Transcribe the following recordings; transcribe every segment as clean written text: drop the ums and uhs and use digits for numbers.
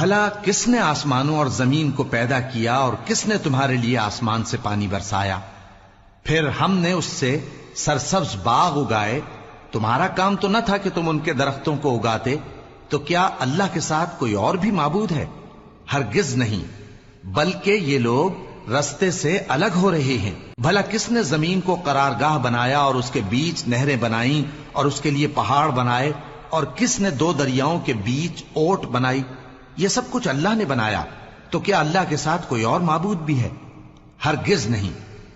بھلا کس نے آسمانوں اور زمین کو پیدا کیا اور کس نے تمہارے لیے آسمان سے پانی برسایا؟ پھر ہم نے اس سے سرسبز باغ اگائے. تمہارا کام تو نہ تھا کہ تم ان کے درختوں کو اگاتے؟ تو کیا اللہ کے ساتھ کوئی اور بھی معبود ہے؟ ہرگز نہیں، بلکہ یہ لوگ رستے سے الگ ہو رہے ہیں. بھلا کس نے زمین کو قرارگاہ بنایا اور اس کے بیچ نہریں بنائیں اور اس کے لیے پہاڑ بنائے، اور کس نے دو دریاؤں کے بیچ اوٹ بنائی؟ یہ سب کچھ اللہ نے بنایا. تو کیا اللہ کے ساتھ کوئی اور معبود بھی ہے؟ ہرگز نہیں،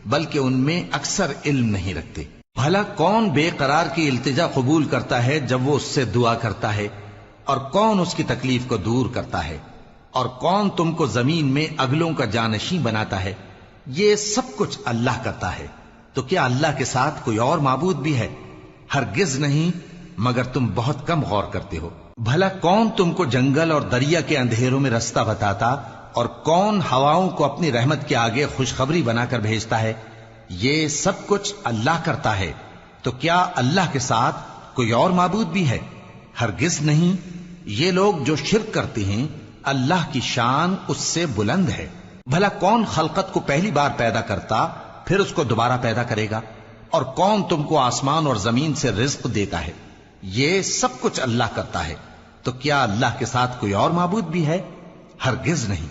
بلکہ ان میں اکثر علم نہیں رکھتے. بھلا کون بے قرار کی التجا قبول کرتا ہے جب وہ اس سے دعا کرتا ہے، اور کون اس کی تکلیف کو دور کرتا ہے، اور کون تم کو زمین میں اگلوں کا جانشین بناتا ہے؟ یہ سب کچھ اللہ کرتا ہے. تو کیا اللہ کے ساتھ کوئی اور معبود بھی ہے؟ ہرگز نہیں، مگر تم بہت کم غور کرتے ہو. بھلا کون تم کو جنگل اور دریا کے اندھیروں میں رستہ بتاتا، اور کون ہواؤں کو اپنی رحمت کے آگے خوشخبری بنا کر بھیجتا ہے؟ یہ سب کچھ اللہ کرتا ہے. تو کیا اللہ کے ساتھ کوئی اور معبود بھی ہے؟ ہرگز نہیں. یہ لوگ جو شرک کرتے ہیں اللہ کی شان اس سے بلند ہے. بھلا کون خلقت کو پہلی بار پیدا کرتا پھر اس کو دوبارہ پیدا کرے گا؟ اور کون تم کو آسمان اور زمین سے رزق دیتا ہے؟ یہ سب کچھ اللہ کرتا ہے. تو کیا اللہ کے ساتھ کوئی اور معبود بھی ہے؟ ہرگز نہیں.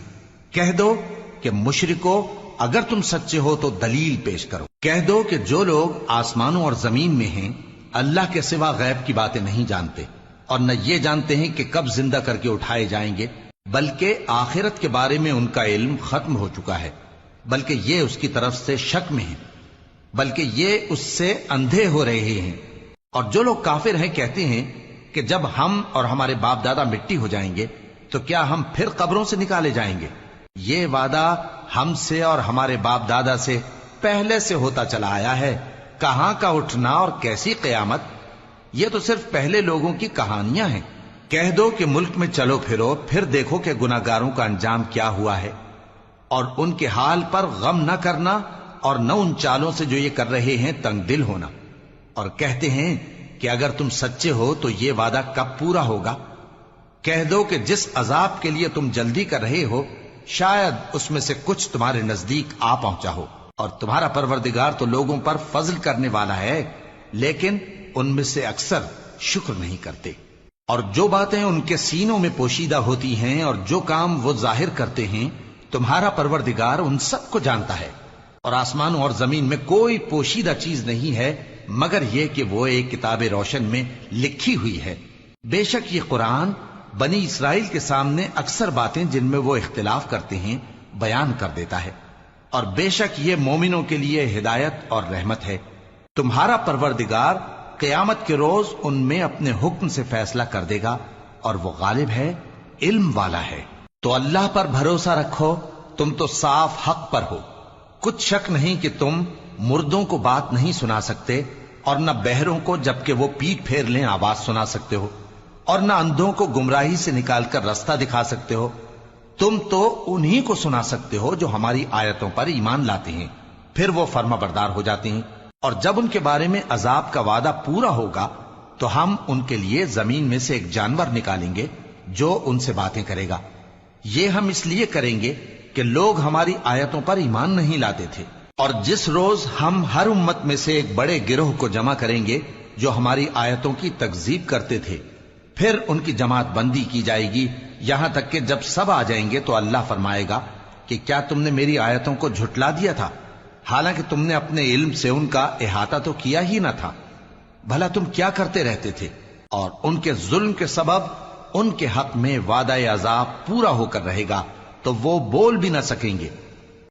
کہہ دو کہ مشرکو، اگر تم سچے ہو تو دلیل پیش کرو. کہہ دو کہ جو لوگ آسمانوں اور زمین میں ہیں اللہ کے سوا غیب کی باتیں نہیں جانتے، اور نہ یہ جانتے ہیں کہ کب زندہ کر کے اٹھائے جائیں گے، بلکہ آخرت کے بارے میں ان کا علم ختم ہو چکا ہے، بلکہ یہ اس کی طرف سے شک میں ہیں، بلکہ یہ اس سے اندھے ہو رہے ہیں. اور جو لوگ کافر ہیں کہتے ہیں کہ جب ہم اور ہمارے باپ دادا مٹی ہو جائیں گے تو کیا ہم پھر قبروں سے نکالے جائیں گے؟ یہ وعدہ ہم سے اور ہمارے باپ دادا سے پہلے سے ہوتا چلا آیا ہے. کہاں کا اٹھنا اور کیسی قیامت؟ یہ تو صرف پہلے لوگوں کی کہانیاں ہیں. کہہ دو کہ ملک میں چلو پھرو، پھر دیکھو کہ گناہگاروں کا انجام کیا ہوا ہے، اور ان کے حال پر غم نہ کرنا، اور نہ ان چالوں سے جو یہ کر رہے ہیں تنگ دل ہونا. اور کہتے ہیں کہ اگر تم سچے ہو تو یہ وعدہ کب پورا ہوگا؟ کہہ دو کہ جس عذاب کے لیے تم جلدی کر رہے ہو شاید اس میں سے کچھ تمہارے نزدیک آ پہنچا ہو، اور تمہارا پروردگار تو لوگوں پر فضل کرنے والا ہے، لیکن ان میں سے اکثر شکر نہیں کرتے. اور جو باتیں ان کے سینوں میں پوشیدہ ہوتی ہیں اور جو کام وہ ظاہر کرتے ہیں تمہارا پروردگار ان سب کو جانتا ہے. اور آسمانوں اور زمین میں کوئی پوشیدہ چیز نہیں ہے مگر یہ کہ وہ ایک کتاب روشن میں لکھی ہوئی ہے. بے شک یہ قرآن بنی اسرائیل کے سامنے اکثر باتیں جن میں وہ اختلاف کرتے ہیں بیان کر دیتا ہے، اور بے شک یہ مومنوں کے لیے ہدایت اور رحمت ہے. تمہارا پروردگار قیامت کے روز ان میں اپنے حکم سے فیصلہ کر دے گا، اور وہ غالب ہے، علم والا ہے. تو اللہ پر بھروسہ رکھو، تم تو صاف حق پر ہو. کچھ شک نہیں کہ تم مردوں کو بات نہیں سنا سکتے، اور نہ بہروں کو جبکہ وہ پیٹ پھیر لیں آواز سنا سکتے ہو، اور نہ اندھوں کو گمراہی سے نکال کر رستہ دکھا سکتے ہو. تم تو انہی کو سنا سکتے ہو جو ہماری آیتوں پر ایمان لاتے ہیں، پھر وہ فرما بردار ہو جاتے ہیں. اور جب ان کے بارے میں عذاب کا وعدہ پورا ہوگا تو ہم ان کے لیے زمین میں سے ایک جانور نکالیں گے جو ان سے باتیں کرے گا. یہ ہم اس لیے کریں گے کہ لوگ ہماری آیتوں پر ایمان نہیں لاتے تھے. اور جس روز ہم ہر امت میں سے ایک بڑے گروہ کو جمع کریں گے جو ہماری آیتوں کی تکذیب کرتے تھے، پھر ان کی جماعت بندی کی جائے گی یہاں تک کہ جب سب آ جائیں گے تو اللہ فرمائے گا کہ کیا تم نے میری آیتوں کو جھٹلا دیا تھا، حالانکہ تم نے اپنے علم سے ان کا احاطہ تو کیا ہی نہ تھا. بھلا تم کیا کرتے رہتے تھے؟ اور ان کے ظلم کے سبب ان کے حق میں وعدہ عذاب پورا ہو کر رہے گا تو وہ بول بھی نہ سکیں گے.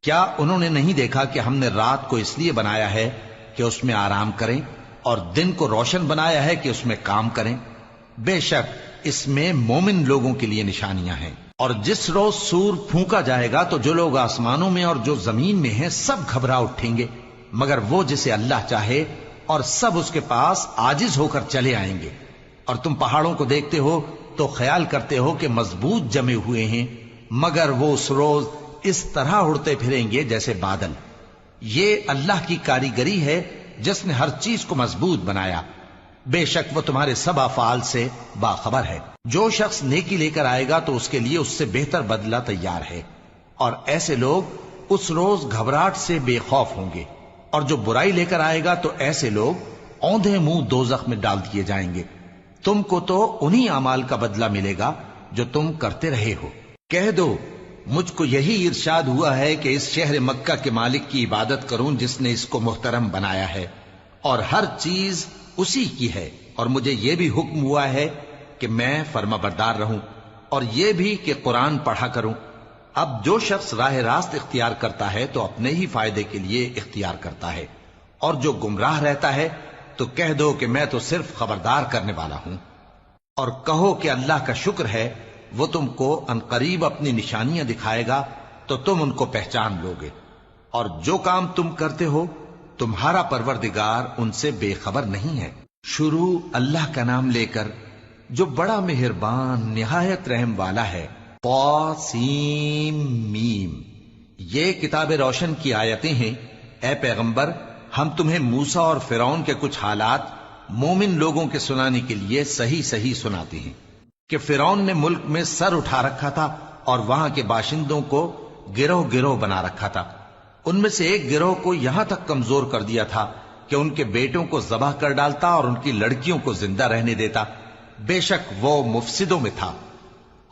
کیا انہوں نے نہیں دیکھا کہ ہم نے رات کو اس لیے بنایا ہے کہ اس میں آرام کریں، اور دن کو روشن بنایا ہے کہ اس میں کام کریں؟ بے شک اس میں مومن لوگوں کے لیے نشانیاں ہیں. اور جس روز سور پھونکا جائے گا تو جو لوگ آسمانوں میں اور جو زمین میں ہیں سب گھبرا اٹھیں گے مگر وہ جسے اللہ چاہے، اور سب اس کے پاس عاجز ہو کر چلے آئیں گے. اور تم پہاڑوں کو دیکھتے ہو تو خیال کرتے ہو کہ مضبوط جمے ہوئے ہیں، مگر وہ اس روز اس طرح اڑتے پھریں گے جیسے بادل. یہ اللہ کی کاریگری ہے جس نے ہر چیز کو مضبوط بنایا. بے شک وہ تمہارے سب افعال سے باخبر ہے۔ جو شخص نیکی لے کر آئے گا تو اس کے لیے اس سے بہتر بدلہ تیار ہے، اور ایسے لوگ اس روز گھبراہٹ سے بے خوف ہوں گے، اور جو برائی لے کر آئے گا تو ایسے لوگ اوندھے منہ دوزخ میں ڈال دیے جائیں گے۔ تم کو تو انہی اعمال کا بدلہ ملے گا جو تم کرتے رہے ہو۔ کہہ دو مجھ کو یہی ارشاد ہوا ہے کہ اس شہر مکہ کے مالک کی عبادت کروں جس نے اس کو محترم بنایا ہے، اور ہر چیز اسی کی ہے، اور مجھے یہ بھی حکم ہوا ہے کہ میں فرما بردار رہوں، اور یہ بھی کہ قرآن پڑھا کروں۔ اب جو شخص راہ راست اختیار کرتا ہے تو اپنے ہی فائدے کے لیے اختیار کرتا ہے، اور جو گمراہ رہتا ہے تو کہہ دو کہ میں تو صرف خبردار کرنے والا ہوں۔ اور کہو کہ اللہ کا شکر ہے وہ تم کو عنقریب اپنی نشانیاں دکھائے گا تو تم ان کو پہچان لو گے، اور جو کام تم کرتے ہو تمہارا پروردگار ان سے بے خبر نہیں ہے۔ شروع اللہ کا نام لے کر جو بڑا مہربان نہایت رحم والا ہے۔ طاسیم میم، یہ کتاب روشن کی آیتیں ہیں۔ اے پیغمبر، ہم تمہیں موسیٰ اور فرعون کے کچھ حالات مومن لوگوں کے سنانے کے لیے صحیح صحیح سناتے ہیں کہ فرعون نے ملک میں سر اٹھا رکھا تھا اور وہاں کے باشندوں کو گروہ گروہ بنا رکھا تھا۔ ان میں سے ایک گروہ کو یہاں تک کمزور کر دیا تھا کہ ان کے بیٹوں کو ذبح کر ڈالتا اور ان کی لڑکیوں کو زندہ رہنے دیتا۔ بے شک وہ مفسدوں میں تھا،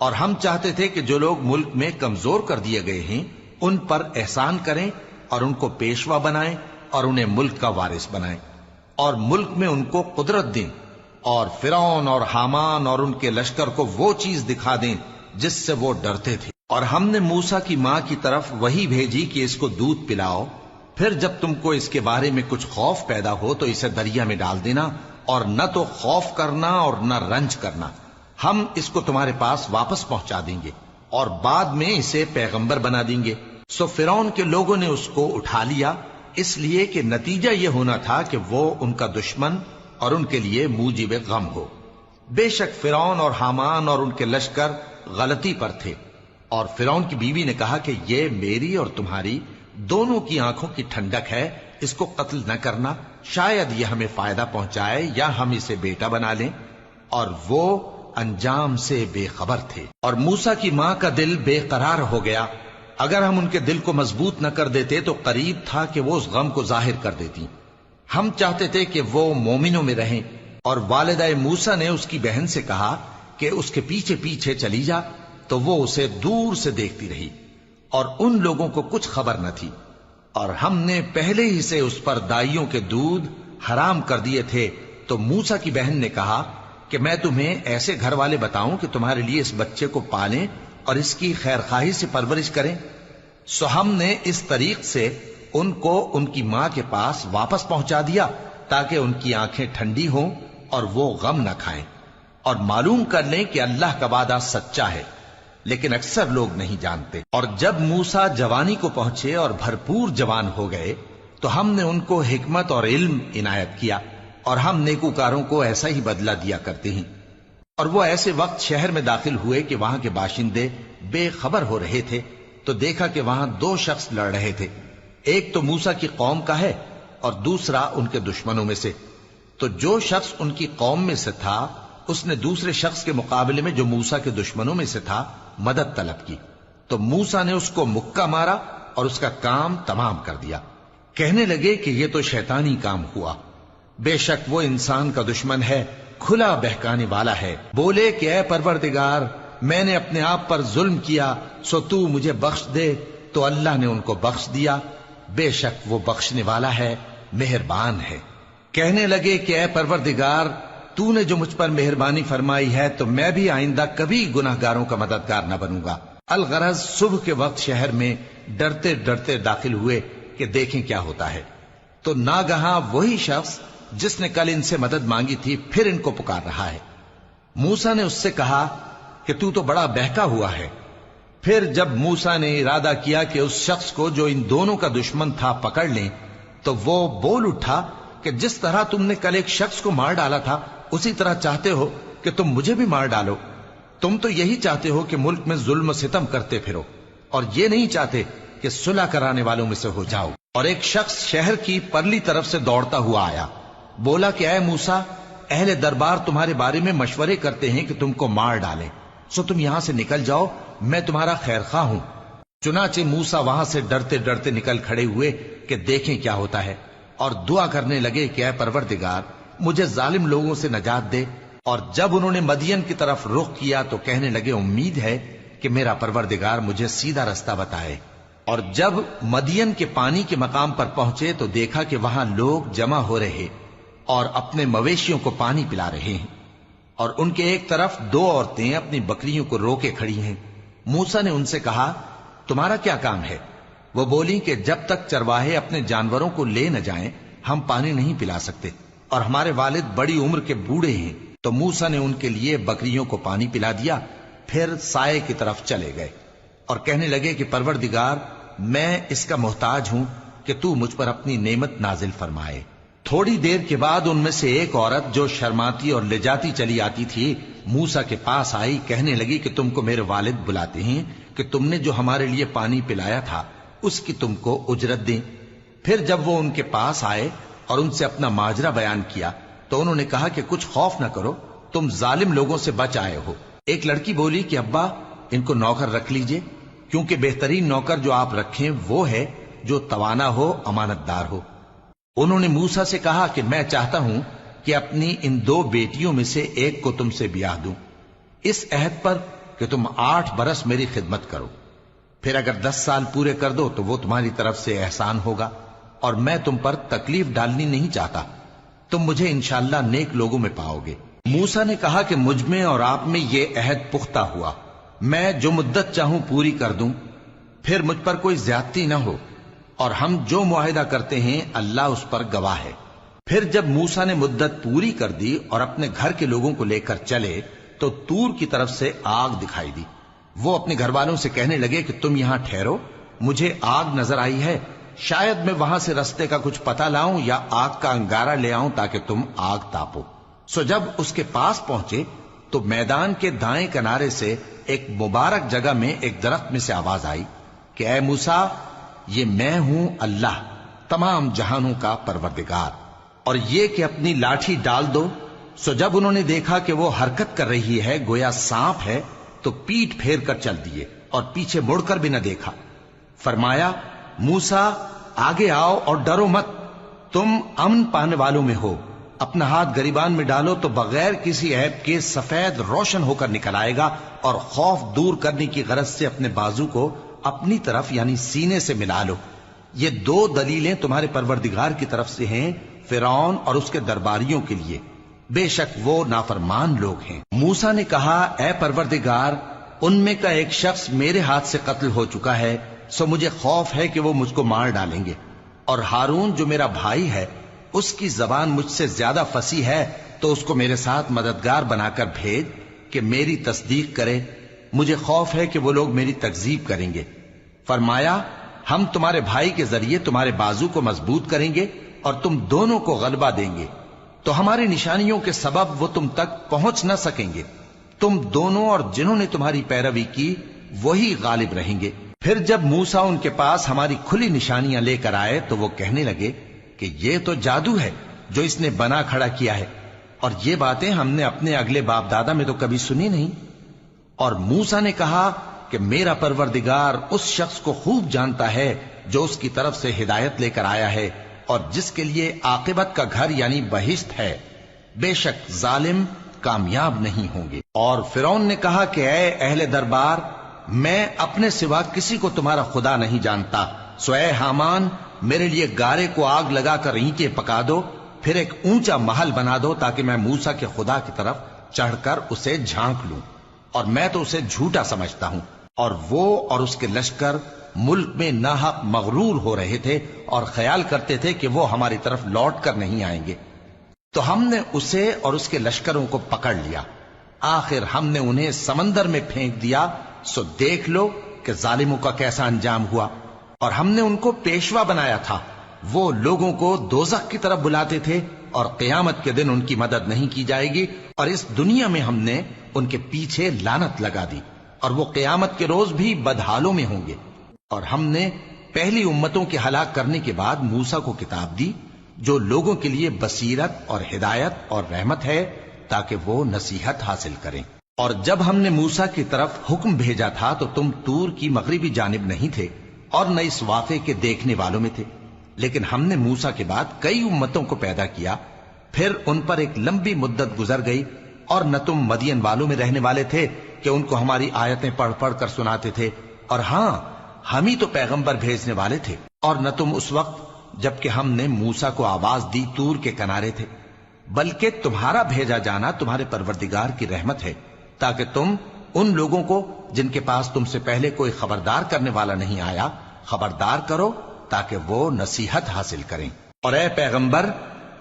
اور ہم چاہتے تھے کہ جو لوگ ملک میں کمزور کر دیے گئے ہیں ان پر احسان کریں اور ان کو پیشوا بنائیں اور انہیں ملک کا وارث بنائیں، اور ملک میں ان کو قدرت دیں، اور فرعون اور حامان اور ان کے لشکر کو وہ چیز دکھا دیں جس سے وہ ڈرتے تھے۔ اور ہم نے موسیٰ کی ماں کی طرف وہی بھیجی کہ اس کو دودھ پلاؤ، پھر جب تم کو اس کے بارے میں کچھ خوف پیدا ہو تو اسے دریا میں ڈال دینا، اور نہ تو خوف کرنا اور نہ رنج کرنا، ہم اس کو تمہارے پاس واپس پہنچا دیں گے اور بعد میں اسے پیغمبر بنا دیں گے۔ سو فرعون کے لوگوں نے اس کو اٹھا لیا، اس لیے کہ نتیجہ یہ ہونا تھا کہ وہ ان کا دشمن اور ان کے لیے موجب غم ہو۔ بے شک فرعون اور حامان اور ان کے لشکر غلطی پر تھے، اور فرعون کی بیوی نے کہا کہ یہ میری اور تمہاری دونوں کی آنکھوں کی ٹھنڈک ہے، اس کو قتل نہ کرنا، شاید یہ ہمیں فائدہ پہنچائے یا ہم اسے بیٹا بنا لیں، اور وہ انجام سے بے خبر تھے۔ اور موسیٰ کی ماں کا دل بے قرار ہو گیا، اگر ہم ان کے دل کو مضبوط نہ کر دیتے تو قریب تھا کہ وہ اس غم کو ظاہر کر دیتی۔ ہم چاہتے تھے کہ وہ مومنوں میں رہیں، اور والدہ موسیٰ نے اس کی بہن سے کہا کہ اس کے پیچھے پیچھے چلی جا، تو وہ اسے دور سے دیکھتی رہی، اور ان لوگوں کو کچھ خبر نہ تھی، اور ہم نے پہلے ہی سے اس پر دائیوں کے دودھ حرام کر دیے تھے۔ تو موسیٰ کی بہن نے کہا کہ میں تمہیں ایسے گھر والے بتاؤں کہ تمہارے لیے اس بچے کو پالیں اور اس کی خیر خواہی سے پرورش کریں۔ سو ہم نے اس طریق سے ان کو ان کی ماں کے پاس واپس پہنچا دیا تاکہ ان کی آنکھیں ٹھنڈی ہوں اور وہ غم نہ کھائیں، اور معلوم کر لیں کہ اللہ کا وعدہ سچا ہے، لیکن اکثر لوگ نہیں جانتے۔ اور جب موسیٰ جوانی کو پہنچے اور بھرپور جوان ہو گئے تو ہم نے ان کو حکمت اور علم عنایت کیا، اور ہم نیکوکاروں کو ایسا ہی بدلہ دیا کرتے ہیں۔ اور وہ ایسے وقت شہر میں داخل ہوئے کہ وہاں کے باشندے بے خبر ہو رہے تھے، تو دیکھا کہ وہاں دو شخص لڑ رہے تھے، ایک تو موسیٰ کی قوم کا ہے اور دوسرا ان کے دشمنوں میں سے۔ تو جو شخص ان کی قوم میں سے تھا اس نے دوسرے شخص کے مقابلے میں جو موسیٰ کے دشمنوں میں سے تھا مدد طلب کی، تو موسیٰ نے اس کو مکہ مارا اور اس کا کام تمام کر دیا۔ کہنے لگے کہ یہ تو شیطانی کام ہوا، بے شک وہ انسان کا دشمن ہے، کھلا بہکانے والا ہے۔ بولے کہ اے پروردگار، میں نے اپنے آپ پر ظلم کیا، سو تو مجھے بخش دے، تو اللہ نے ان کو بخش دیا، بے شک وہ بخشنے والا ہے، مہربان ہے۔ کہنے لگے کہ اے پروردگار، تو نے جو مجھ پر مہربانی فرمائی ہے تو میں بھی آئندہ کبھی گناہ گاروں کا مددگار نہ بنوں گا۔ الغرض صبح کے وقت شہر میں ڈرتے ڈرتے داخل ہوئے کہ دیکھیں کیا ہوتا ہے، تو ناگہاں وہی شخص جس نے کل ان سے مدد مانگی تھی پھر ان کو پکار رہا ہے۔ موسیٰ نے اس سے کہا کہ تو بڑا بہکا ہوا ہے۔ پھر جب موسیٰ نے ارادہ کیا کہ اس شخص کو جو ان دونوں کا دشمن تھا پکڑ لیں، تو وہ بول اٹھا کہ جس طرح تم نے کل ایک شخص کو مار ڈالا تھا اسی طرح چاہتے ہو کہ تم مجھے بھی مار ڈالو۔ تم تو یہی چاہتے ہو کہ ملک میں ظلم و ستم کرتے پھرو، اور یہ نہیں چاہتے کہ صلح کرانے والوں میں سے ہو جاؤ۔ اور ایک شخص شہر کی پرلی طرف سے دوڑتا ہوا آیا، بولا کہ اے موسیٰ، اہل دربار تمہارے بارے میں مشورے کرتے ہیں کہ تم کو مار ڈالیں، سو تم یہاں سے نکل جاؤ، میں تمہارا خیر خواہ ہوں۔ چنانچہ موسیٰ وہاں سے ڈرتے ڈرتے نکل کھڑے ہوئے کہ دیکھیں کیا ہوتا ہے، اور دعا کرنے لگے کہ اے پروردگار مجھے ظالم لوگوں سے نجات دے۔ اور جب انہوں نے مدین کی طرف رخ کیا تو کہنے لگے امید ہے کہ میرا پروردگار مجھے سیدھا رستہ بتائے۔ اور جب مدین کے پانی کے مقام پر پہنچے تو دیکھا کہ وہاں لوگ جمع ہو رہے اور اپنے مویشیوں کو پانی پلا رہے ہیں، اور ان کے ایک طرف دو عورتیں اپنی بکریوں کو روکے کھڑی ہیں۔ موسیٰ نے ان سے کہا تمہارا کیا کام ہے؟ وہ بولی کہ جب تک چرواہے اپنے جانوروں کو لے نہ جائیں ہم پانی نہیں پلا سکتے، اور ہمارے والد بڑی عمر کے بوڑھے ہیں۔ تو موسیٰ نے ان کے لیے بکریوں کو پانی پلا دیا، پھر سائے کی طرف چلے گئے اور کہنے لگے کہ پروردگار میں اس کا محتاج ہوں کہ تو مجھ پر اپنی نعمت نازل فرمائے۔ تھوڑی دیر کے بعد ان میں سے ایک عورت جو شرماتی اور لجاتی چلی آتی تھی موسیٰ کے پاس آئی، کہنے لگی کہ تم کو میرے والد بلاتے ہیں کہ تم نے جو ہمارے لیے پانی پلایا تھا اس کی تم کو اجرت دیں۔ پھر جب وہ ان کے پاس آئے اور ان سے اپنا ماجرا بیان کیا تو انہوں نے کہا کہ کچھ خوف نہ کرو، تم ظالم لوگوں سے بچ آئے ہو۔ ایک لڑکی بولی کہ ابا ان کو نوکر رکھ لیجئے، کیونکہ بہترین نوکر جو آپ رکھیں وہ ہے جو توانا ہو، امانت دار ہو۔ انہوں نے موسیٰ سے کہا کہ میں چاہتا ہوں کہ اپنی ان دو بیٹیوں میں سے ایک کو تم سے بیاہ دوں، اس عہد پر کہ تم 8 برس میری خدمت کرو، پھر اگر 10 سال پورے کر دو تو وہ تمہاری طرف سے احسان ہوگا، اور میں تم پر تکلیف ڈالنی نہیں چاہتا، تم مجھے انشاءاللہ نیک لوگوں میں پاؤ گے۔ موسیٰ نے کہا کہ مجھ میں اور آپ میں یہ عہد پختہ ہوا، میں جو مدت چاہوں پوری کر دوں، پھر مجھ پر کوئی زیادتی نہ ہو، اور ہم جو معاہدہ کرتے ہیں اللہ اس پر گواہ ہے۔ پھر جب موسیٰ نے مدت پوری کر دی اور اپنے گھر کے لوگوں کو لے کر چلے تو طور کی طرف سے آگ دکھائی دی۔ وہ اپنے گھر والوں سے کہنے لگے کہ تم یہاں ٹھہرو، مجھے آگ نظر آئی ہے، شاید میں وہاں سے رستے کا کچھ پتہ لاؤں یا آگ کا انگارہ لے آؤں تاکہ تم آگ تاپو۔ سو جب اس کے پاس پہنچے تو میدان کے دائیں کنارے سے ایک مبارک جگہ میں ایک درخت میں سے آواز آئی کہ اے موسیٰ یہ میں ہوں اللہ تمام جہانوں کا پروردگار، اور یہ کہ اپنی لاٹھی ڈال دو۔ سو جب انہوں نے دیکھا کہ وہ حرکت کر رہی ہے گویا سانپ ہے تو پیٹ پھیر کر چل دیے اور پیچھے مڑ کر بھی نہ دیکھا۔ فرمایا موسیٰ آگے آؤ اور ڈرو مت، تم امن پانے والوں میں ہو، اپنا ہاتھ گریبان میں ڈالو تو بغیر کسی عیب کے سفید روشن ہو کر نکل آئے گا، اور خوف دور کرنے کی غرض سے اپنے بازو کو اپنی طرف یعنی سینے سے ملا لو۔ یہ 2 دلیلیں تمہارے پروردگار کی طرف سے ہیں فرعون اور اس کے درباریوں کے لیے، بے شک وہ نافرمان لوگ ہیں۔ موسیٰ نے کہا اے پروردگار ان میں کا ایک شخص میرے ہاتھ سے قتل ہو چکا ہے، سو مجھے خوف ہے کہ وہ مجھ کو مار ڈالیں گے، اور ہارون جو میرا بھائی ہے اس کی زبان مجھ سے زیادہ فصیح ہے، تو اس کو میرے ساتھ مددگار بنا کر بھیج کہ میری تصدیق کرے، مجھے خوف ہے کہ وہ لوگ میری تکذیب کریں گے۔ فرمایا ہم تمہارے بھائی کے ذریعے تمہارے بازو کو مضبوط کریں گے اور تم دونوں کو غلبہ دیں گے، تو ہماری نشانیوں کے سبب وہ تم تک پہنچ نہ سکیں گے، تم دونوں اور جنہوں نے تمہاری پیروی کی وہی غالب رہیں گے۔ پھر جب موسیٰ ان کے پاس ہماری کھلی نشانیاں لے کر آئے تو وہ کہنے لگے کہ یہ تو جادو ہے جو اس نے بنا کھڑا کیا ہے، اور یہ باتیں ہم نے اپنے اگلے باپ دادا میں تو کبھی سنی نہیں۔ اور موسیٰ نے کہا کہ میرا پروردگار اس شخص کو خوب جانتا ہے جو اس کی طرف سے ہدایت لے کر آیا ہے اور جس کے لیے عاقبت کا گھر یعنی بہشت ہے، بے شک ظالم کامیاب نہیں ہوں گے۔ اور فرعون نے کہا کہ اے اہل دربار میں اپنے سوا کسی کو تمہارا خدا نہیں جانتا، سو اے حامان میرے لیے گارے کو آگ لگا کر اینٹیں پکا دو، پھر ایک اونچا محل بنا دو تاکہ میں موسیٰ کے خدا کی طرف چڑھ کر اسے جھانک لوں، اور میں تو اسے جھوٹا سمجھتا ہوں۔ اور وہ اور اس کے لشکر ملک میں ناحق مغرور ہو رہے تھے اور خیال کرتے تھے کہ وہ ہماری طرف لوٹ کر نہیں آئیں گے، تو ہم نے اسے اور اس کے لشکروں کو پکڑ لیا، آخر ہم نے انہیں سمندر میں پھینک دیا، سو دیکھ لو کہ ظالموں کا کیسا انجام ہوا۔ اور ہم نے ان کو پیشوا بنایا تھا، وہ لوگوں کو دوزخ کی طرف بلاتے تھے، اور قیامت کے دن ان کی مدد نہیں کی جائے گی، اور اس دنیا میں ہم نے ان کے پیچھے لعنت لگا دی، اور وہ قیامت کے روز بھی بدحالوں میں ہوں گے۔ اور ہم نے پہلی امتوں کے ہلاک کرنے کے بعد موسیٰ کو کتاب دی جو لوگوں کے لیے بصیرت اور ہدایت اور رحمت ہے تاکہ وہ نصیحت حاصل کریں۔ اور جب ہم نے موسیٰ کی طرف حکم بھیجا تھا تو تم طور کی مغربی جانب نہیں تھے اور نہ اس واقعے کے دیکھنے والوں میں تھے، لیکن ہم نے موسیٰ کے بعد کئی امتوں کو پیدا کیا، پھر ان پر ایک لمبی مدت گزر گئی، اور نہ تم مدین والوں میں رہنے والے تھے کہ ان کو ہماری آیتیں پڑھ پڑھ کر سناتے تھے، اور ہاں ہم ہی تو پیغمبر بھیجنے والے تھے، اور نہ تم اس وقت جبکہ ہم نے موسیٰ کو آواز دی طور کے کنارے تھے، بلکہ تمہارا بھیجا جانا تمہارے پروردگار کی رحمت ہے تاکہ تم ان لوگوں کو جن کے پاس تم سے پہلے کوئی خبردار کرنے والا نہیں آیا خبردار کرو تاکہ وہ نصیحت حاصل کریں۔ اور اے پیغمبر،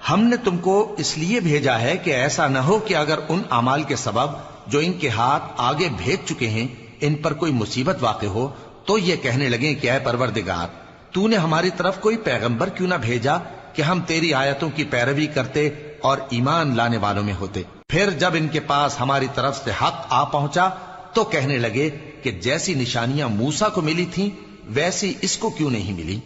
ہم نے تم کو اس لیے بھیجا ہے کہ ایسا نہ ہو کہ اگر ان اعمال کے سبب جو ان کے ہاتھ آگے بھیج چکے ہیں ان پر کوئی مصیبت واقع ہو تو یہ کہنے لگیں کہ اے پروردگار، تو نے ہماری طرف کوئی پیغمبر کیوں نہ بھیجا کہ ہم تیری آیتوں کی پیروی کرتے اور ایمان لانے والوں میں ہوتے۔ پھر جب ان کے پاس ہماری طرف سے حق آ پہنچا تو کہنے لگے کہ جیسی نشانیاں موسیٰ کو ملی تھیں ویسی اس کو کیوں نہیں ملی؟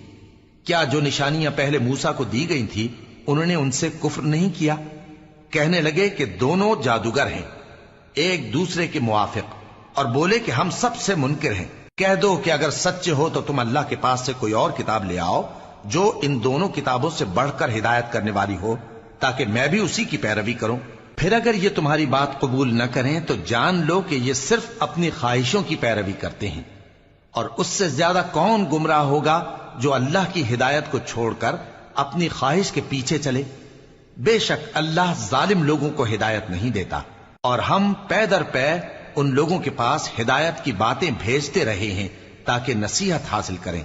کیا جو نشانیاں پہلے موسیٰ کو دی گئی تھی انہوں نے ان سے کفر نہیں کیا؟ کہنے لگے کہ دونوں جادوگر ہیں ایک دوسرے کے موافق، اور بولے کہ ہم سب سے منکر ہیں۔ کہہ دو کہ اگر سچے ہو تو تم اللہ کے پاس سے کوئی اور کتاب لے آؤ جو ان دونوں کتابوں سے بڑھ کر ہدایت کرنے والی ہو تاکہ میں بھی اسی کی پیروی کروں۔ پھر اگر یہ تمہاری بات قبول نہ کریں تو جان لو کہ یہ صرف اپنی خواہشوں کی پیروی کرتے ہیں، اور اس سے زیادہ کون گمراہ ہوگا جو اللہ کی ہدایت کو چھوڑ کر اپنی خواہش کے پیچھے چلے۔ بے شک اللہ ظالم لوگوں کو ہدایت نہیں دیتا، اور ہم پے در پے ان لوگوں کے پاس ہدایت کی باتیں بھیجتے رہے ہیں تاکہ نصیحت حاصل کریں۔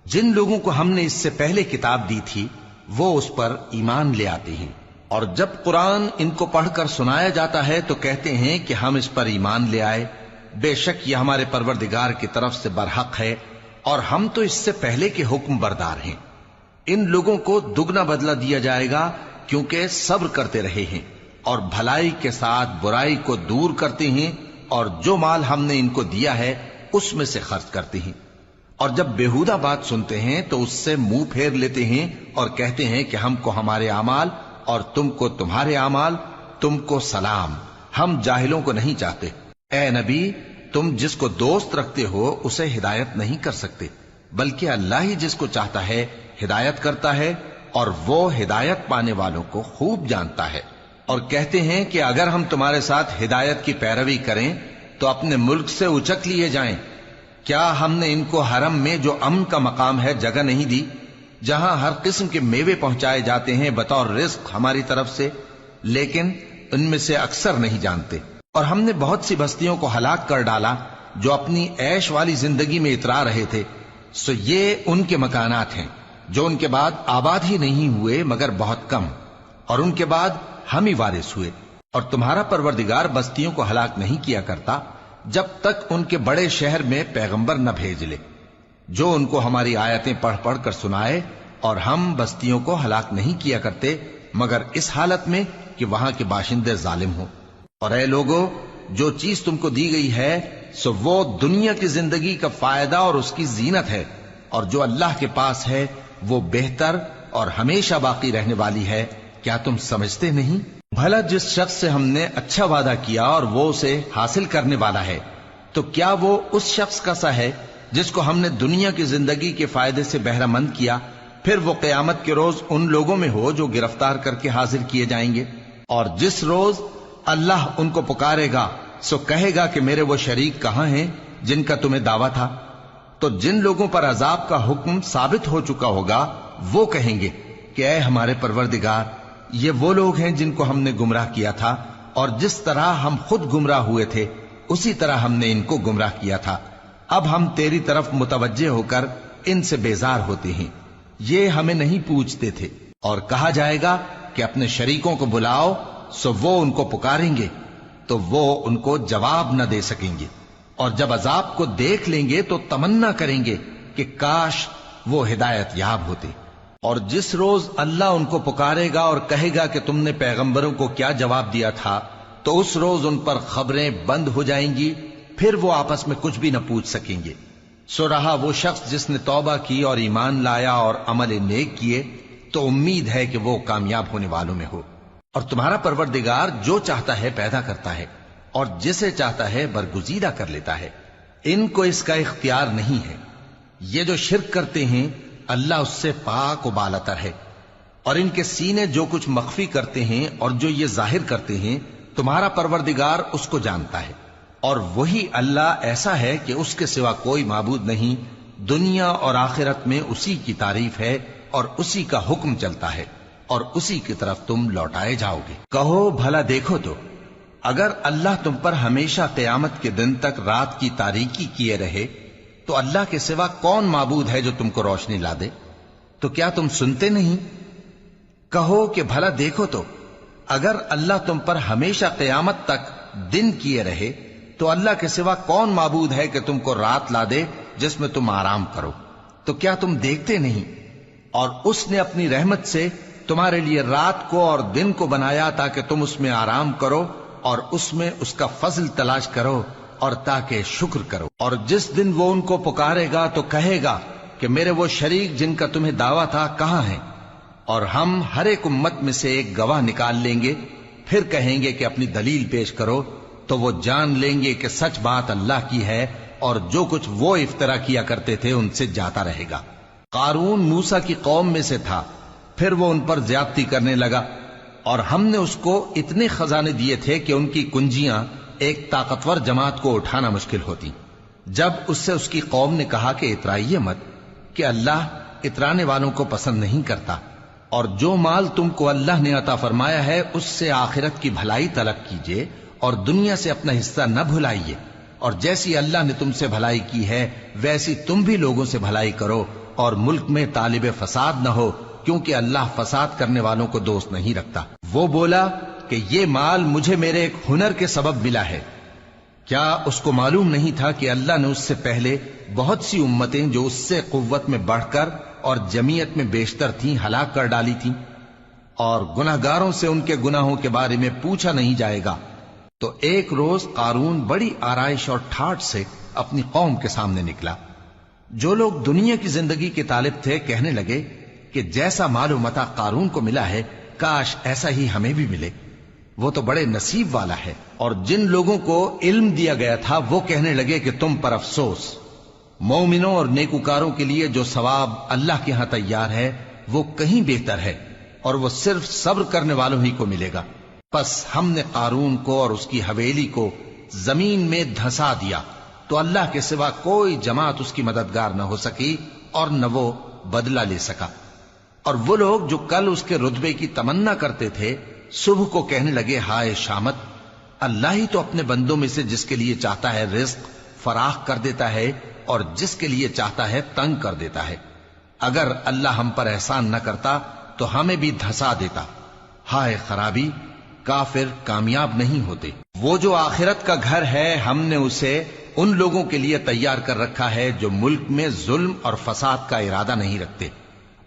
جن لوگوں کو ہم نے اس سے پہلے کتاب دی تھی وہ اس پر ایمان لے آتے ہیں، اور جب قرآن ان کو پڑھ کر سنایا جاتا ہے تو کہتے ہیں کہ ہم اس پر ایمان لے آئے، بے شک یہ ہمارے پروردگار کی طرف سے برحق ہے اور ہم تو اس سے پہلے کے حکم بردار ہیں۔ ان لوگوں کو دگنا بدلہ دیا جائے گا کیونکہ صبر کرتے رہے ہیں اور بھلائی کے ساتھ برائی کو دور کرتے ہیں، اور جو مال ہم نے ان کو دیا ہے اس میں سے خرچ کرتے ہیں، اور جب بیہودہ بات سنتے ہیں تو اس سے منہ پھیر لیتے ہیں اور کہتے ہیں کہ ہم کو ہمارے اعمال اور تم کو تمہارے اعمال، تم کو سلام، ہم جاہلوں کو نہیں چاہتے۔ اے نبی، تم جس کو دوست رکھتے ہو اسے ہدایت نہیں کر سکتے، بلکہ اللہ ہی جس کو چاہتا ہے ہدایت کرتا ہے، اور وہ ہدایت پانے والوں کو خوب جانتا ہے۔ اور کہتے ہیں کہ اگر ہم تمہارے ساتھ ہدایت کی پیروی کریں تو اپنے ملک سے اچک لیے جائیں۔ کیا ہم نے ان کو حرم میں جو امن کا مقام ہے جگہ نہیں دی، جہاں ہر قسم کے میوے پہنچائے جاتے ہیں بطور رزق ہماری طرف سے؟ لیکن ان میں سے اکثر نہیں جانتے۔ اور ہم نے بہت سی بستیوں کو ہلاک کر ڈالا جو اپنی عیش والی زندگی میں اترا رہے تھے، سو یہ ان کے مکانات ہیں جو ان کے بعد آباد ہی نہیں ہوئے مگر بہت کم، اور ان کے بعد ہم ہی وارث ہوئے۔ اور تمہارا پروردگار بستیوں کو ہلاک نہیں کیا کرتا جب تک ان کے بڑے شہر میں پیغمبر نہ بھیج لے جو ان کو ہماری آیتیں پڑھ پڑھ کر سنائے، اور ہم بستیوں کو ہلاک نہیں کیا کرتے مگر اس حالت میں کہ وہاں کے باشندے ظالم ہوں۔ اور اے لوگو، جو چیز تم کو دی گئی ہے سو وہ دنیا کی زندگی کا فائدہ اور اس کی زینت ہے، اور جو اللہ کے پاس ہے وہ بہتر اور ہمیشہ باقی رہنے والی ہے۔ کیا تم سمجھتے نہیں؟ بھلا جس شخص سے ہم نے اچھا وعدہ کیا اور وہ اسے حاصل کرنے والا ہے تو کیا وہ اس شخص کا سا ہے جس کو ہم نے دنیا کی زندگی کے فائدے سے بہرہ مند کیا، پھر وہ قیامت کے روز ان لوگوں میں ہو جو گرفتار کر کے حاضر کیے جائیں گے؟ اور جس روز اللہ ان کو پکارے گا سو کہے گا کہ میرے وہ شریک کہاں ہیں جن کا تمہیں دعویٰ تھا؟ تو جن لوگوں پر عذاب کا حکم ثابت ہو چکا ہوگا وہ کہیں گے کہ اے ہمارے پروردگار، یہ وہ لوگ ہیں جن کو ہم نے گمراہ کیا تھا، اور جس طرح ہم خود گمراہ ہوئے تھے اسی طرح ہم نے ان کو گمراہ کیا تھا۔ اب ہم تیری طرف متوجہ ہو کر ان سے بیزار ہوتے ہیں، یہ ہمیں نہیں پوچھتے تھے۔ اور کہا جائے گا کہ اپنے شریکوں کو بلاؤ، سو وہ ان کو پکاریں گے تو وہ ان کو جواب نہ دے سکیں گے، اور جب عذاب کو دیکھ لیں گے تو تمنا کریں گے کہ کاش وہ ہدایت یاب ہوتے۔ اور جس روز اللہ ان کو پکارے گا اور کہے گا کہ تم نے پیغمبروں کو کیا جواب دیا تھا، تو اس روز ان پر خبریں بند ہو جائیں گی، پھر وہ آپس میں کچھ بھی نہ پوچھ سکیں گے۔ سو رہا وہ شخص جس نے توبہ کی اور ایمان لایا اور عمل نیک کیے، تو امید ہے کہ وہ کامیاب ہونے والوں میں ہو۔ اور تمہارا پروردگار جو چاہتا ہے پیدا کرتا ہے اور جسے چاہتا ہے برگزیدہ کر لیتا ہے، ان کو اس کا اختیار نہیں ہے۔ یہ جو شرک کرتے ہیں اللہ اس سے پاک و بالاتر ہے، اور ان کے سینے جو کچھ مخفی کرتے ہیں اور جو یہ ظاہر کرتے ہیں تمہارا پروردگار اس کو جانتا ہے۔ اور وہی اللہ ایسا ہے کہ اس کے سوا کوئی معبود نہیں، دنیا اور آخرت میں اسی کی تعریف ہے اور اسی کا حکم چلتا ہے اور اسی کی طرف تم لوٹائے جاؤ گے۔ کہو بھلا دیکھو تو اگر اللہ تم پر ہمیشہ قیامت کے دن تک رات کی تاریکی کیے رہے تو اللہ کے سوا کون معبود ہے جو تم کو روشنی لا دے؟ تو کیا تم سنتے نہیں؟ کہو کہ بھلا دیکھو تو اگر اللہ تم پر ہمیشہ قیامت تک دن کیے رہے تو اللہ کے سوا کون معبود ہے کہ تم کو رات لا دے جس میں تم آرام کرو؟ تو کیا تم دیکھتے نہیں؟ اور اس نے اپنی رحمت سے تمہارے لیے رات کو اور دن کو بنایا تاکہ تم اس میں آرام کرو اور اس میں اس کا فضل تلاش کرو اور تاکہ شکر کرو۔ اور جس دن وہ ان کو پکارے گا تو کہے گا کہ میرے وہ شریک جن کا تمہیں دعویٰ تھا کہاں ہیں؟ اور ہم ہر ایک امت میں سے ایک گواہ نکال لیں گے، پھر کہیں گے کہ اپنی دلیل پیش کرو، تو وہ جان لیں گے کہ سچ بات اللہ کی ہے اور جو کچھ وہ افطرا کیا کرتے تھے ان سے جاتا رہے گا۔ قارون موسیٰ کی قوم میں سے تھا، پھر وہ ان پر زیادتی کرنے لگا، اور ہم نے اس کو اتنے خزانے دیے تھے کہ ان کی کنجیاں ایک طاقتور جماعت کو اٹھانا مشکل ہوتی۔ جب اس سے اس کی قوم نے کہا کہ اترائیے مت، کہ اللہ اترانے والوں کو پسند نہیں کرتا، اور جو مال تم کو اللہ نے عطا فرمایا ہے اس سے آخرت کی بھلائی طلب کیجیے اور دنیا سے اپنا حصہ نہ بھلائیے، اور جیسی اللہ نے تم سے بھلائی کی ہے ویسی تم بھی لوگوں سے بھلائی کرو، اور ملک میں طالب فساد نہ ہو، کیونکہ اللہ فساد کرنے والوں کو دوست نہیں رکھتا۔ وہ بولا کہ یہ مال مجھے میرے ایک ہنر کے سبب ملا ہے۔ کیا اس کو معلوم نہیں تھا کہ اللہ نے اس سے پہلے بہت سی امتیں جو اس سے قوت میں بڑھ کر اور جمعیت میں بیشتر تھیں ہلاک کر ڈالی تھیں، اور گناہگاروں سے ان کے گناہوں کے بارے میں پوچھا نہیں جائے گا؟ تو ایک روز قارون بڑی آرائش اور ٹھاٹ سے اپنی قوم کے سامنے نکلا۔ جو لوگ دنیا کی زندگی کے طالب تھے کہنے لگے کہ جیسا مال و متاع قارون کو ملا ہے کاش ایسا ہی ہمیں بھی ملے، وہ تو بڑے نصیب والا ہے۔ اور جن لوگوں کو علم دیا گیا تھا وہ کہنے لگے کہ تم پر افسوس، مومنوں اور نیکوکاروں کے لیے جو ثواب اللہ کے ہاں تیار ہے وہ کہیں بہتر ہے، اور وہ صرف صبر کرنے والوں ہی کو ملے گا۔ پس ہم نے قارون کو اور اس کی حویلی کو زمین میں دھسا دیا، تو اللہ کے سوا کوئی جماعت اس کی مددگار نہ ہو سکی اور نہ وہ بدلہ لے سکا۔ اور وہ لوگ جو کل اس کے رتبے کی تمنا کرتے تھے صبح کو کہنے لگے ہائے شامت، اللہ ہی تو اپنے بندوں میں سے جس کے لیے چاہتا ہے رزق فراخ کر دیتا ہے اور جس کے لیے چاہتا ہے تنگ کر دیتا ہے۔ اگر اللہ ہم پر احسان نہ کرتا تو ہمیں بھی دھسا دیتا۔ ہائے خرابی، کافر کامیاب نہیں ہوتے۔ وہ جو آخرت کا گھر ہے ہم نے اسے ان لوگوں کے لیے تیار کر رکھا ہے جو ملک میں ظلم اور فساد کا ارادہ نہیں رکھتے،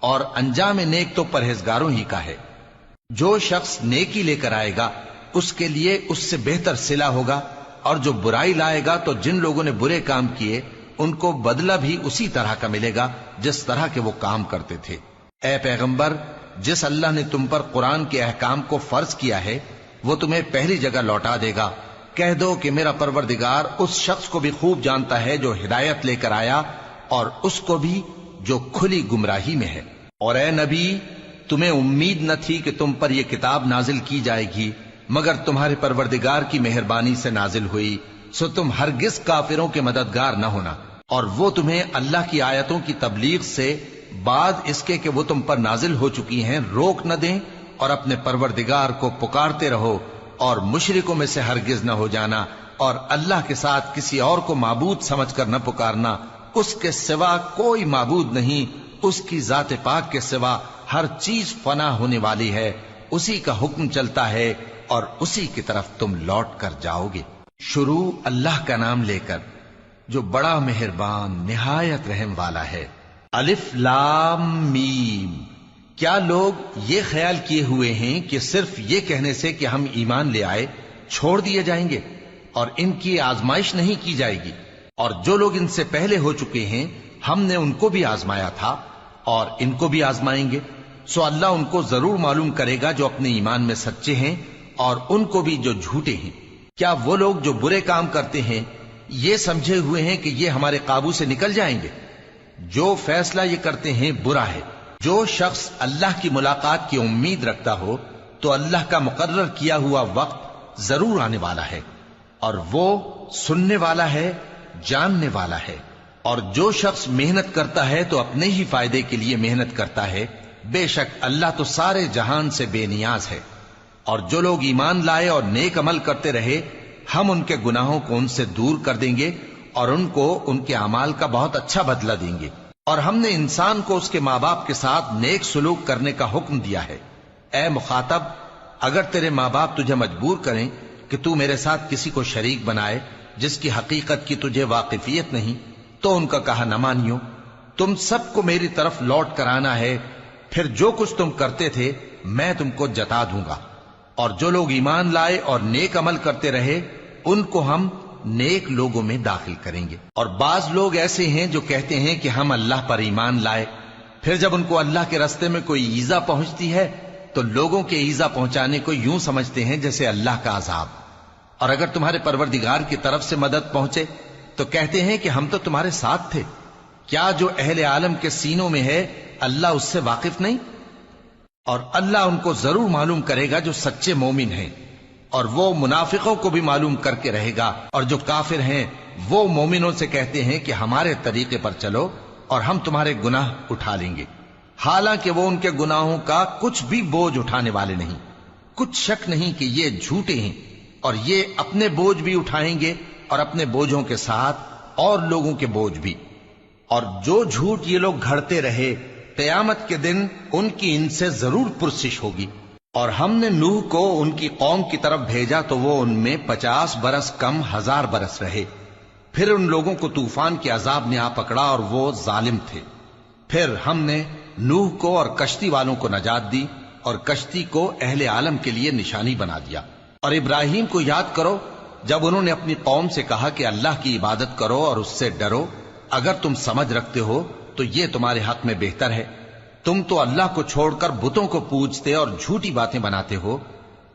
اور انجام نیک تو پرہیزگاروں ہی کا ہے۔ جو شخص نیکی لے کر آئے گا اس کے لیے اس سے بہتر صلہ ہوگا، اور جو برائی لائے گا تو جن لوگوں نے برے کام کیے ان کو بدلہ بھی اسی طرح کا ملے گا جس طرح کے وہ کام کرتے تھے۔ اے پیغمبر، جس اللہ نے تم پر قرآن کے احکام کو فرض کیا ہے وہ تمہیں پہلی جگہ لوٹا دے گا۔ کہہ دو کہ میرا پروردگار اس شخص کو بھی خوب جانتا ہے جو ہدایت لے کر آیا، اور اس کو بھی جو کھلی گمراہی میں ہے۔ اور اے نبی، تمہیں امید نہ تھی کہ تم پر یہ کتاب نازل کی جائے گی مگر تمہارے پروردگار کی مہربانی سے نازل ہوئی، سو تم ہرگز کافروں کے مددگار نہ ہونا، اور وہ تمہیں اللہ کی آیتوں کی تبلیغ سے بعد اس کے کہ وہ تم پر نازل ہو چکی ہیں روک نہ دیں، اور اپنے پروردگار کو پکارتے رہو اور مشرکوں میں سے ہرگز نہ ہو جانا، اور اللہ کے ساتھ کسی اور کو معبود سمجھ کر نہ پکارنا۔ اس کے سوا کوئی معبود نہیں، اس کی ذات پاک کے سوا ہر چیز فنا ہونے والی ہے، اسی کا حکم چلتا ہے اور اسی کی طرف تم لوٹ کر جاؤ گے۔ شروع اللہ کا نام لے کر جو بڑا مہربان نہایت رحم والا ہے۔ الف لام میم۔ کیا لوگ یہ خیال کیے ہوئے ہیں کہ صرف یہ کہنے سے کہ ہم ایمان لے آئے چھوڑ دیے جائیں گے اور ان کی آزمائش نہیں کی جائے گی؟ اور جو لوگ ان سے پہلے ہو چکے ہیں ہم نے ان کو بھی آزمایا تھا اور ان کو بھی آزمائیں گے، سو اللہ ان کو ضرور معلوم کرے گا جو اپنے ایمان میں سچے ہیں اور ان کو بھی جو جھوٹے ہیں۔ کیا وہ لوگ جو برے کام کرتے ہیں یہ سمجھے ہوئے ہیں کہ یہ ہمارے قابو سے نکل جائیں گے؟ جو فیصلہ یہ کرتے ہیں برا ہے۔ جو شخص اللہ کی ملاقات کی امید رکھتا ہو تو اللہ کا مقرر کیا ہوا وقت ضرور آنے والا ہے، اور وہ سننے والا ہے، جاننے والا ہے۔ اور جو شخص محنت کرتا ہے تو اپنے ہی فائدے کے لیے محنت کرتا ہے، بے شک اللہ تو سارے جہان سے بے نیاز ہے۔ اور جو لوگ ایمان لائے اور نیک عمل کرتے رہے، ہم ان کے گناہوں کو ان سے دور کر دیں گے اور ان کو ان کے اعمال کا بہت اچھا بدلہ دیں گے۔ اور ہم نے انسان کو اس کے ماں باپ کے ساتھ نیک سلوک کرنے کا حکم دیا ہے۔ اے مخاطب، اگر تیرے ماں باپ تجھے مجبور کریں کہ تو میرے ساتھ کسی کو شریک بنائے جس کی حقیقت کی تجھے واقفیت نہیں، تو ان کا کہا نہ مانیو۔ تم سب کو میری طرف لوٹ کر آنا ہے، پھر جو کچھ تم کرتے تھے میں تم کو جتا دوں گا۔ اور جو لوگ ایمان لائے اور نیک عمل کرتے رہے ان کو ہم نیک لوگوں میں داخل کریں گے۔ اور بعض لوگ ایسے ہیں جو کہتے ہیں کہ ہم اللہ پر ایمان لائے، پھر جب ان کو اللہ کے رستے میں کوئی ایذا پہنچتی ہے تو لوگوں کے ایذا پہنچانے کو یوں سمجھتے ہیں جیسے اللہ کا عذاب۔ اور اگر تمہارے پروردگار کی طرف سے مدد پہنچے تو کہتے ہیں کہ ہم تو تمہارے ساتھ تھے۔ کیا جو اہل عالم کے سینوں میں ہے اللہ اس سے واقف نہیں؟ اور اللہ ان کو ضرور معلوم کرے گا جو سچے مومن ہیں، اور وہ منافقوں کو بھی معلوم کر کے رہے گا۔ اور جو کافر ہیں وہ مومنوں سے کہتے ہیں کہ ہمارے طریقے پر چلو اور ہم تمہارے گناہ اٹھا لیں گے، حالانکہ وہ ان کے گناہوں کا کچھ بھی بوجھ اٹھانے والے نہیں۔ کچھ شک نہیں کہ یہ جھوٹے ہیں، اور یہ اپنے بوجھ بھی اٹھائیں گے اور اپنے بوجھوں کے ساتھ اور لوگوں کے بوجھ بھی۔ اور جو جھوٹ یہ لوگ گھڑتے رہے قیامت کے دن ان کی ان سے ضرور پرسش ہوگی۔ اور ہم نے نوح کو ان کی قوم کی طرف بھیجا تو وہ ان میں 50 برس کم 1000 برس رہے۔ پھر ان لوگوں کو طوفان کے عذاب نے آ پکڑا اور وہ ظالم تھے۔ پھر ہم نے نوح کو اور کشتی والوں کو نجات دی اور کشتی کو اہل عالم کے لیے نشانی بنا دیا۔ اور ابراہیم کو یاد کرو جب انہوں نے اپنی قوم سے کہا کہ اللہ کی عبادت کرو اور اس سے ڈرو، اگر تم سمجھ رکھتے ہو تو یہ تمہارے حق میں بہتر ہے۔ تم تو اللہ کو چھوڑ کر بتوں کو پوجتے اور جھوٹی باتیں بناتے ہو۔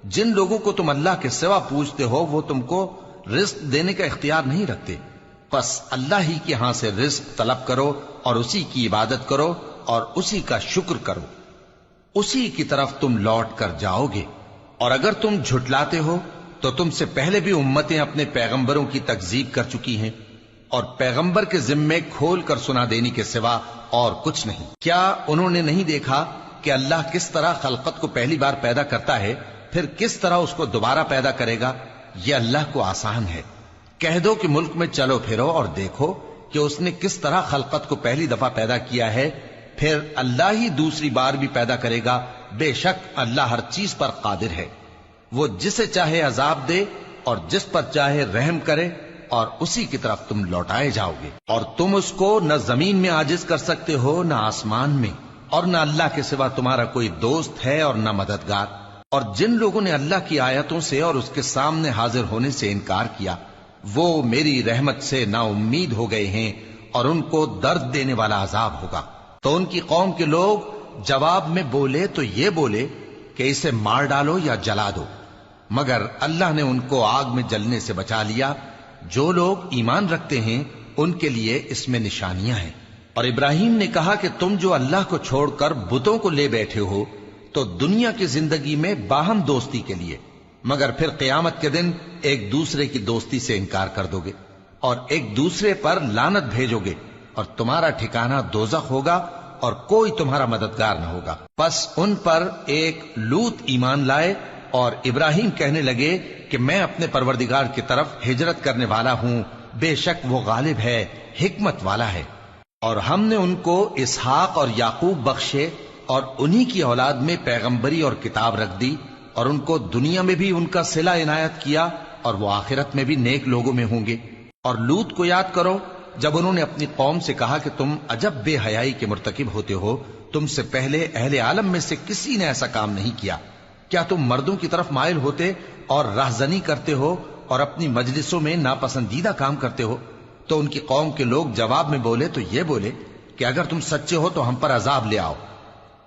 جن لوگوں کو تم اللہ کے سوا پوجتے ہو وہ تم کو رزق دینے کا اختیار نہیں رکھتے، پس اللہ ہی کے ہاں سے رزق طلب کرو اور اسی کی عبادت کرو اور اسی کا شکر کرو، اسی کی طرف تم لوٹ کر جاؤ گے۔ اور اگر تم جھٹلاتے ہو تو تم سے پہلے بھی امتیں اپنے پیغمبروں کی تکذیب کر چکی ہیں، اور پیغمبر کے ذمے کھول کر سنا دینے کے سوا اور کچھ نہیں۔ کیا انہوں نے نہیں دیکھا کہ اللہ کس طرح خلقت کو پہلی بار پیدا کرتا ہے پھر کس طرح اس کو دوبارہ پیدا کرے گا؟ یہ اللہ کو آسان ہے۔ کہہ دو کہ ملک میں چلو پھرو اور دیکھو کہ اس نے کس طرح خلقت کو پہلی دفعہ پیدا کیا ہے، پھر اللہ ہی دوسری بار بھی پیدا کرے گا۔ بے شک اللہ ہر چیز پر قادر ہے۔ وہ جسے چاہے عذاب دے اور جس پر چاہے رحم کرے، اور اسی کی طرف تم لوٹائے جاؤ گے۔ اور تم اس کو نہ زمین میں عاجز کر سکتے ہو نہ آسمان میں، اور نہ اللہ کے سوا تمہارا کوئی دوست ہے اور نہ مددگار۔ اور جن لوگوں نے اللہ کی آیتوں سے اور اس کے سامنے حاضر ہونے سے انکار کیا وہ میری رحمت سے نا امید ہو گئے ہیں، اور ان کو درد دینے والا عذاب ہوگا۔ تو ان کی قوم کے لوگ جواب میں بولے تو یہ بولے کہ اسے مار ڈالو یا جلا دو، مگر اللہ نے ان کو آگ میں جلنے سے بچا لیا۔ جو لوگ ایمان رکھتے ہیں ان کے لیے اس میں نشانیاں ہیں۔ اور ابراہیم نے کہا کہ تم جو اللہ کو چھوڑ کر بتوں کو لے بیٹھے ہو تو دنیا کی زندگی میں باہم دوستی کے لیے، مگر پھر قیامت کے دن ایک دوسرے کی دوستی سے انکار کر دو گے اور ایک دوسرے پر لعنت بھیجو گے، اور تمہارا ٹھکانہ دوزخ ہوگا اور کوئی تمہارا مددگار نہ ہوگا۔ پس ان پر ایک لوط ایمان لائے، اور ابراہیم کہنے لگے کہ میں اپنے پروردگار کی طرف ہجرت کرنے والا ہوں، بے شک وہ غالب ہے، حکمت والا ہے۔ اور ہم نے ان کو اسحاق اور یعقوب بخشے اور انہی کی اولاد میں پیغمبری اور کتاب رکھ دی، اور ان کو دنیا میں بھی ان کا صلہ عنایت کیا اور وہ آخرت میں بھی نیک لوگوں میں ہوں گے۔ اور لوط کو یاد کرو جب انہوں نے اپنی قوم سے کہا کہ تم عجب بے حیائی کے مرتکب ہوتے ہو، تم سے پہلے اہل عالم میں سے کسی نے ایسا کام نہیں کیا۔ کیا تم مردوں کی طرف مائل ہوتے اور رہزنی کرتے ہو اور اپنی مجلسوں میں ناپسندیدہ کام کرتے ہو؟ تو ان کی قوم کے لوگ جواب میں بولے تو یہ بولے کہ اگر تم سچے ہو تو ہم پر عذاب لے آؤ۔